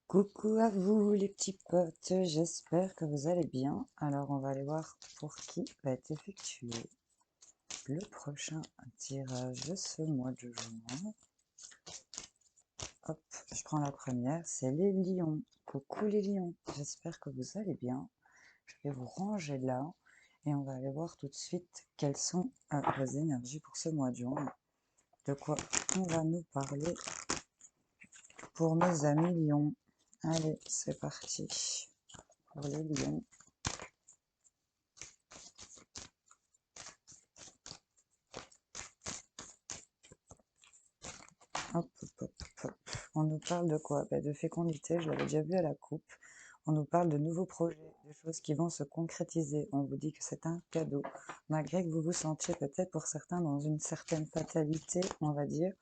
Coucou à vous les petits potes, j'espère que vous allez bien. Alors on va aller voir pour qui va être effectué le prochain tirage de ce mois de juin. Hop, je prends la première, c'est les lions. Coucou les lions, j'espère que vous allez bien. Je vais vous ranger là et on va aller voir tout de suite quelles sont vos énergies pour ce mois de juin. De quoi on va nous parler pour mes amis lions. Allez, c'est parti pour les lions. Hop, hop, hop, hop. On nous parle de quoi? De fécondité, je l'avais déjà vu à la coupe. On nous parle de nouveaux projets, de choses qui vont se concrétiser. On vous dit que c'est un cadeau. Malgré que vous vous sentiez peut-être pour certains dans une certaine fatalité, on va dire.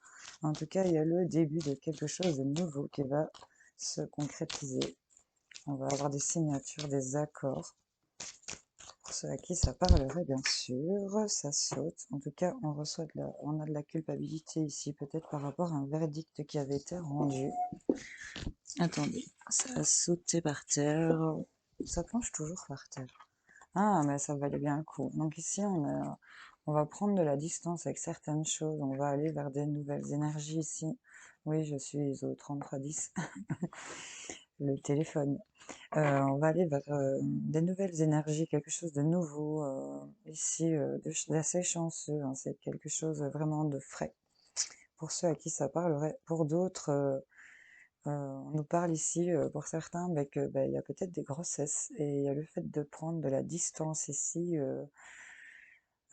En tout cas, il y a le début de quelque chose de nouveau qui va se concrétiser. On va avoir des signatures, des accords. Pour ceux à qui ça parlerait, bien sûr, ça saute. En tout cas, on a de la culpabilité ici, peut-être par rapport à un verdict qui avait été rendu. Attendez, ça a sauté par terre. Ça penche toujours par terre. Ah, mais ça valait bien le coup. Donc ici, on va prendre de la distance avec certaines choses. On va aller vers des nouvelles énergies ici. Oui, je suis au 3310. Le téléphone. On va aller vers des nouvelles énergies, quelque chose de nouveau. Ici, d'assez chanceux, hein, c'est quelque chose vraiment de frais. Pour ceux à qui ça parlerait, pour d'autres, on nous parle ici, pour certains, que il y a peut-être des grossesses et il y a le fait de prendre de la distance ici.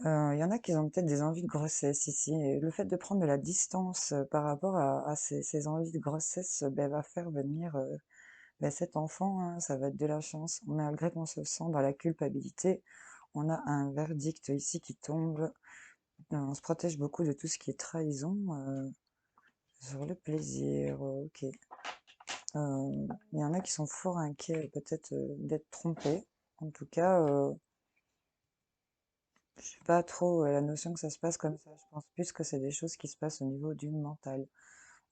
Il y en a qui ont peut-être des envies de grossesse ici, et le fait de prendre de la distance par rapport à ces envies de grossesse va faire venir cet enfant, hein, ça va être de la chance. Malgré qu'on se sent dans la culpabilité, on a un verdict ici qui tombe. On se protège beaucoup de tout ce qui est trahison sur le plaisir. Ok. Il y en a qui sont fort inquiets peut-être d'être trompés. En tout cas, je n'ai pas trop la notion que ça se passe comme ça. Je pense plus que c'est des choses qui se passent au niveau du mental.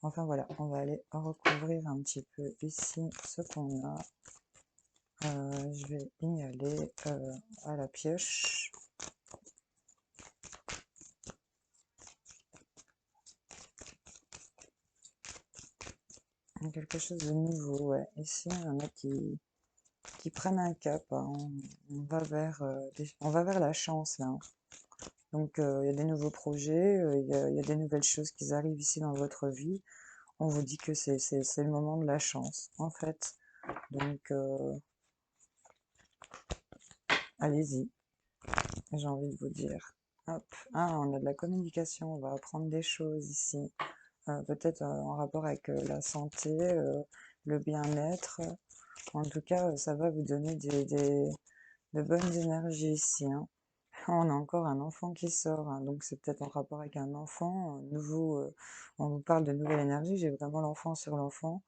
Enfin voilà, on va aller recouvrir un petit peu ici ce qu'on a. Je vais y aller à la pioche. Quelque chose de nouveau, ouais. Ici, il y en a qui prennent un cap, hein. On va vers la chance, là, hein. Donc, il y a des nouveaux projets, il y a des nouvelles choses qui arrivent ici dans votre vie. On vous dit que c'est le moment de la chance, en fait. Donc, allez-y, j'ai envie de vous dire. Hop. Ah, on a de la communication, on va apprendre des choses ici. Peut-être en rapport avec la santé, le bien-être. En tout cas, ça va vous donner de bonnes énergies ici, hein. On a encore un enfant qui sort, hein, donc c'est peut-être en rapport avec un enfant nouveau. On vous parle de nouvelle énergie, j'ai vraiment l'enfant sur l'enfant.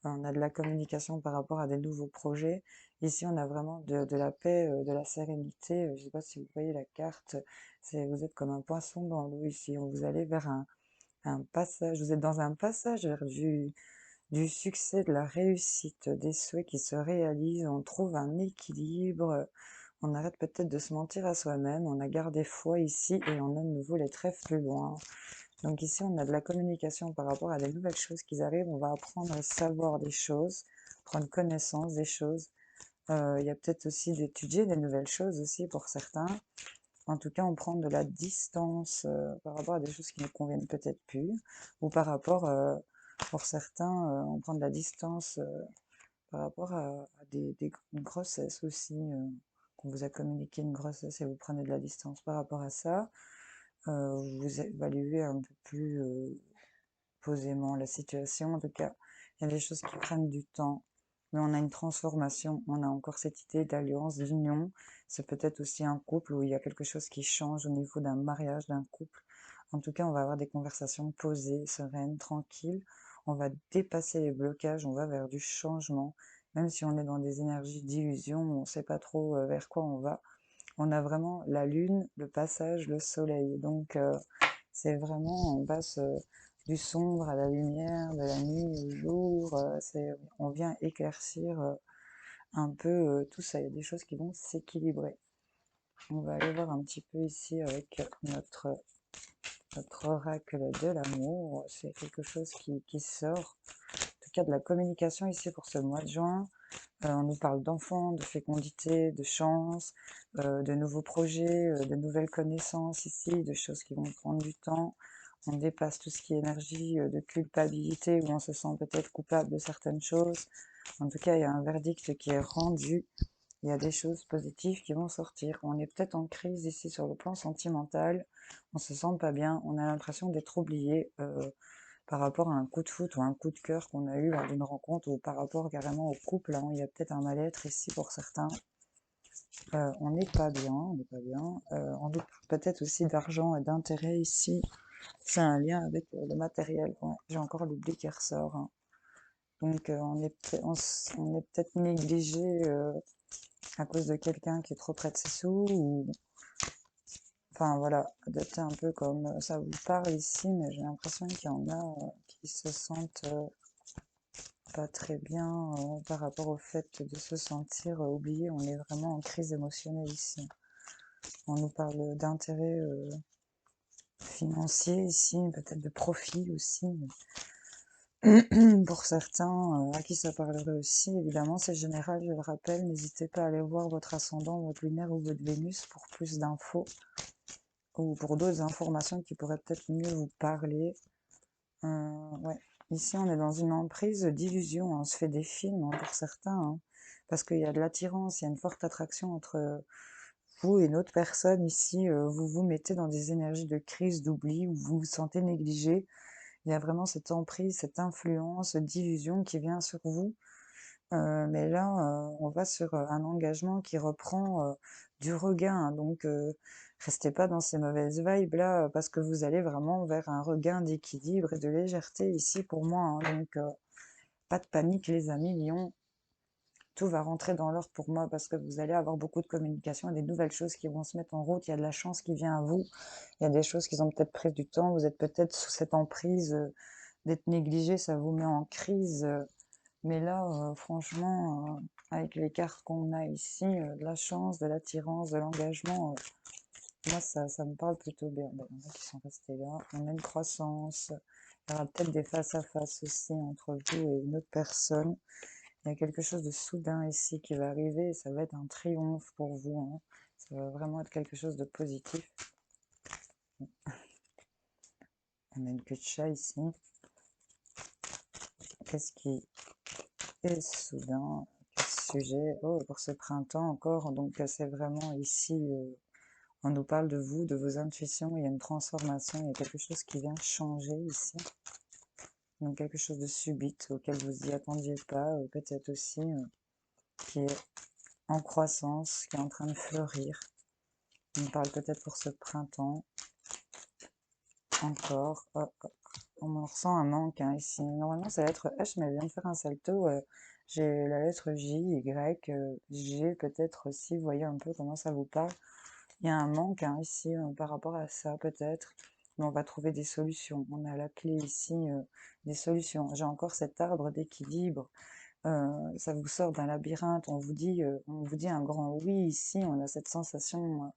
On a de la communication par rapport à des nouveaux projets. Ici, on a vraiment de la paix, de la sérénité. Je ne sais pas si vous voyez la carte. Vous êtes comme un poisson dans l'eau ici. Vous allez vers un passage. Vous êtes dans un passage vers du succès, de la réussite, des souhaits qui se réalisent. On trouve un équilibre. On arrête peut-être de se mentir à soi-même. On a gardé foi ici et on a de nouveau les trèfles plus loin. Donc ici, on a de la communication par rapport à des nouvelles choses qui arrivent. On va apprendre à savoir des choses, prendre connaissance des choses. Il y a peut-être aussi d'étudier des nouvelles choses aussi pour certains. En tout cas, on prend de la distance par rapport à des choses qui ne conviennent peut-être plus. Ou par rapport, pour certains, on prend de la distance par rapport à des grossesses aussi. Qu'on vous a communiqué une grossesse et vous prenez de la distance par rapport à ça. Vous évaluez un peu plus posément la situation. En tout cas, il y a des choses qui prennent du temps, mais on a une transformation, on a encore cette idée d'alliance, d'union. C'est peut-être aussi un couple où il y a quelque chose qui change au niveau d'un mariage, d'un couple. En tout cas, on va avoir des conversations posées, sereines, tranquilles. On va dépasser les blocages, on va vers du changement. Même si on est dans des énergies d'illusion, on ne sait pas trop vers quoi on va. On a vraiment la lune, le passage, le soleil. Donc, c'est vraiment, on passe du sombre à la lumière, de la nuit au jour. jour, on vient éclaircir un peu tout ça. Il y a des choses qui vont s'équilibrer. On va aller voir un petit peu ici avec notre oracle de l'amour. C'est quelque chose qui sort, en tout cas de la communication ici pour ce mois de juin. On nous parle d'enfants, de fécondité, de chance, de nouveaux projets, de nouvelles connaissances ici, de choses qui vont prendre du temps. On dépasse tout ce qui est énergie de culpabilité, où on se sent peut-être coupable de certaines choses. En tout cas, il y a un verdict qui est rendu. Il y a des choses positives qui vont sortir. On est peut-être en crise ici sur le plan sentimental. On se sent pas bien. On a l'impression d'être oublié par rapport à un coup de foot ou un coup de cœur qu'on a eu lors d'une rencontre, ou par rapport carrément au couple, hein. Il y a peut-être un mal-être ici pour certains. On n'est pas bien, on n'est pas bien. On nous parle peut-être aussi d'argent et d'intérêt ici. C'est un lien avec le matériel. Ouais, j'ai encore l'oubli qui ressort, hein. Donc on est peut-être négligé à cause de quelqu'un qui est trop près de ses sous, ou enfin voilà, d'être un peu comme ça vous parle ici, mais j'ai l'impression qu'il y en a qui se sentent pas très bien par rapport au fait de se sentir oublié. On est vraiment en crise émotionnelle ici. On nous parle d'intérêt financier ici, peut-être de profit aussi. Pour certains, à qui ça parlerait aussi, évidemment, c'est général, je le rappelle. N'hésitez pas à aller voir votre ascendant, votre lunaire ou votre Vénus pour plus d'infos, ou pour d'autres informations qui pourraient peut-être mieux vous parler. Ouais. Ici, on est dans une emprise d'illusion, hein. On se fait des films, hein, pour certains, hein, parce qu'il y a de l'attirance, il y a une forte attraction entre vous et une autre personne. Ici, vous vous mettez dans des énergies de crise, d'oubli, où vous vous sentez négligé. Il y a vraiment cette emprise, cette influence d'illusion qui vient sur vous. Mais là, on va sur un engagement qui reprend du regain, hein. Donc, restez pas dans ces mauvaises vibes là, parce que vous allez vraiment vers un regain d'équilibre et de légèreté ici pour moi, hein. Donc, pas de panique les amis lions. Tout va rentrer dans l'ordre pour moi, parce que vous allez avoir beaucoup de communication et des nouvelles choses qui vont se mettre en route. Il y a de la chance qui vient à vous. Il y a des choses qui ont peut-être pris du temps. Vous êtes peut-être sous cette emprise d'être négligé, ça vous met en crise. Mais là, franchement, avec les cartes qu'on a ici, de la chance, de l'attirance, de l'engagement, moi, ça me parle plutôt bien. Bon, il y en a qui sont restés là. On a une croissance. Il y aura peut-être des face-à-face aussi entre vous et une autre personne. Il y a quelque chose de soudain ici qui va arriver, et ça va être un triomphe pour vous, hein. Ça va vraiment être quelque chose de positif. On a une queue de chat ici. Qu'est-ce qui est soudain? Quel sujet? Oh, pour ce printemps encore. Donc c'est vraiment ici, on nous parle de vous, de vos intuitions. Il y a une transformation, il y a quelque chose qui vient changer ici. Donc quelque chose de subite auquel vous y attendiez pas, peut-être aussi qui est en croissance, qui est en train de fleurir. On nous parle peut-être pour ce printemps. Encore. On ressent un manque, hein, ici. Normalement, c'est la lettre H, mais elle vient de faire un salto. J'ai la lettre J, Y, G peut-être aussi. Vous voyez un peu comment ça vous parle. Il y a un manque, hein, ici par rapport à ça, peut-être. Mais on va trouver des solutions. On a la clé ici, des solutions. J'ai encore cet arbre d'équilibre. Ça vous sort d'un labyrinthe. On vous dit un grand oui ici. On a cette sensation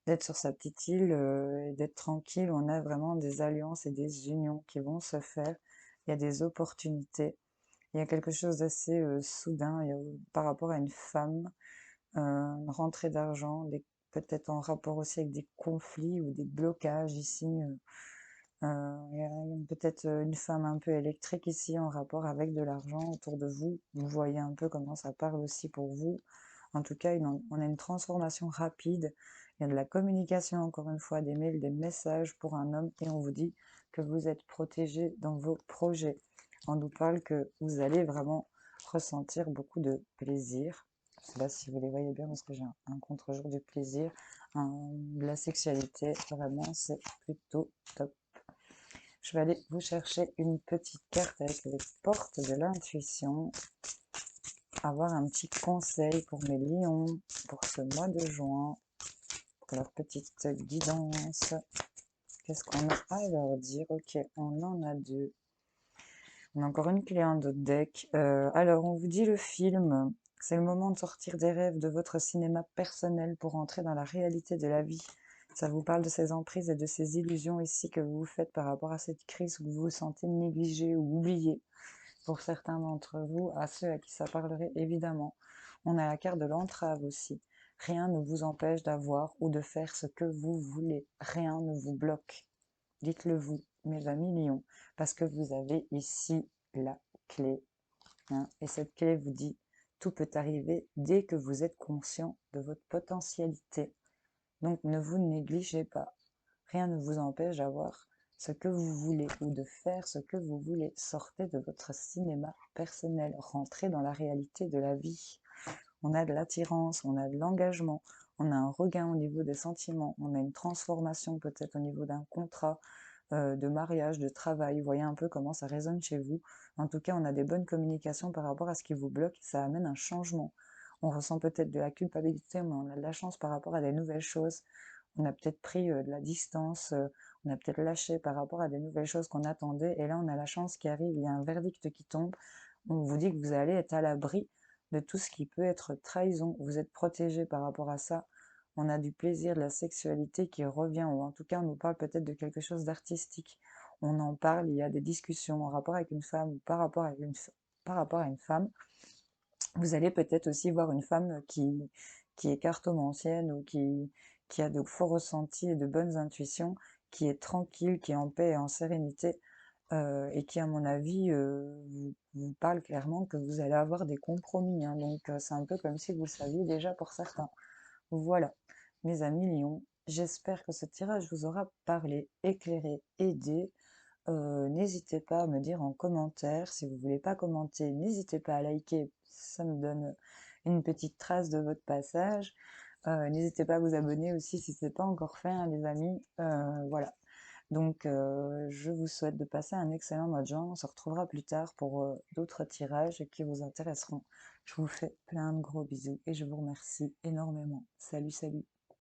d'être sur sa petite île et d'être tranquille. On a vraiment des alliances et des unions qui vont se faire. Il y a des opportunités. Il y a quelque chose d'assez soudain par rapport à une femme, une rentrée d'argent, peut-être en rapport aussi avec des conflits ou des blocages ici. Il y a peut-être une femme un peu électrique ici en rapport avec de l'argent autour de vous. Vous voyez un peu comment ça parle aussi pour vous. En tout cas, on a une transformation rapide. Il y a de la communication, encore une fois, des mails, des messages pour un homme, et on vous dit que vous êtes protégé dans vos projets. On nous parle que vous allez vraiment ressentir beaucoup de plaisir. Je ne sais pas si vous les voyez bien, parce que j'ai un contre-jour du plaisir, de la sexualité. Vraiment, c'est plutôt top. Je vais aller vous chercher une petite carte avec les portes de l'intuition. Avoir un petit conseil pour mes lions pour ce mois de juin, pour leur petite guidance. Qu'est-ce qu'on a à leur dire? Ok, on en a deux. On a encore une clé en d'autres deck. Alors, on vous dit le film. C'est le moment de sortir des rêves de votre cinéma personnel pour entrer dans la réalité de la vie. Ça vous parle de ces emprises et de ces illusions ici que vous vous faites par rapport à cette crise où vous vous sentez négligé ou oublié. Pour certains d'entre vous, à ceux à qui ça parlerait évidemment. On a la carte de l'entrave aussi. Rien ne vous empêche d'avoir ou de faire ce que vous voulez. Rien ne vous bloque. Dites-le vous, mes 20 millions, parce que vous avez ici la clé. Hein, et cette clé vous dit, tout peut arriver dès que vous êtes conscient de votre potentialité. Donc ne vous négligez pas. Rien ne vous empêche d'avoir ce que vous voulez ou de faire ce que vous voulez. Sortez de votre cinéma personnel, rentrez dans la réalité de la vie. On a de l'attirance, on a de l'engagement, on a un regain au niveau des sentiments, on a une transformation peut-être au niveau d'un contrat, de mariage, de travail. Vous voyez un peu comment ça résonne chez vous. En tout cas, on a des bonnes communications par rapport à ce qui vous bloque. Ça amène un changement. On ressent peut-être de la culpabilité, mais on a de la chance par rapport à des nouvelles choses. On a peut-être pris de la distance, on a peut-être lâché par rapport à des nouvelles choses qu'on attendait. Et là, on a la chance qui arrive, il y a un verdict qui tombe. On vous dit que vous allez être à l'abri de tout ce qui peut être trahison. Vous êtes protégé par rapport à ça. On a du plaisir, de la sexualité qui revient, ou en tout cas on nous parle peut-être de quelque chose d'artistique. On en parle, il y a des discussions en rapport avec une femme ou par rapport à une femme. Vous allez peut-être aussi voir une femme qui est cartomancienne ou qui a de forts ressentis et de bonnes intuitions, qui est tranquille, qui est en paix et en sérénité, et qui, à mon avis, vous parle clairement que vous allez avoir des compromis. Hein. Donc, c'est un peu comme si vous le saviez déjà pour certains. Voilà, mes amis lions, j'espère que ce tirage vous aura parlé, éclairé, aidé. N'hésitez pas à me dire en commentaire. Si vous voulez pas commenter, n'hésitez pas à liker. Ça me donne une petite trace de votre passage. N'hésitez pas à vous abonner aussi si ce n'est pas encore fait, hein, les amis. Voilà. Donc, je vous souhaite de passer un excellent mois de juin. On se retrouvera plus tard pour d'autres tirages qui vous intéresseront. Je vous fais plein de gros bisous et je vous remercie énormément. Salut, salut.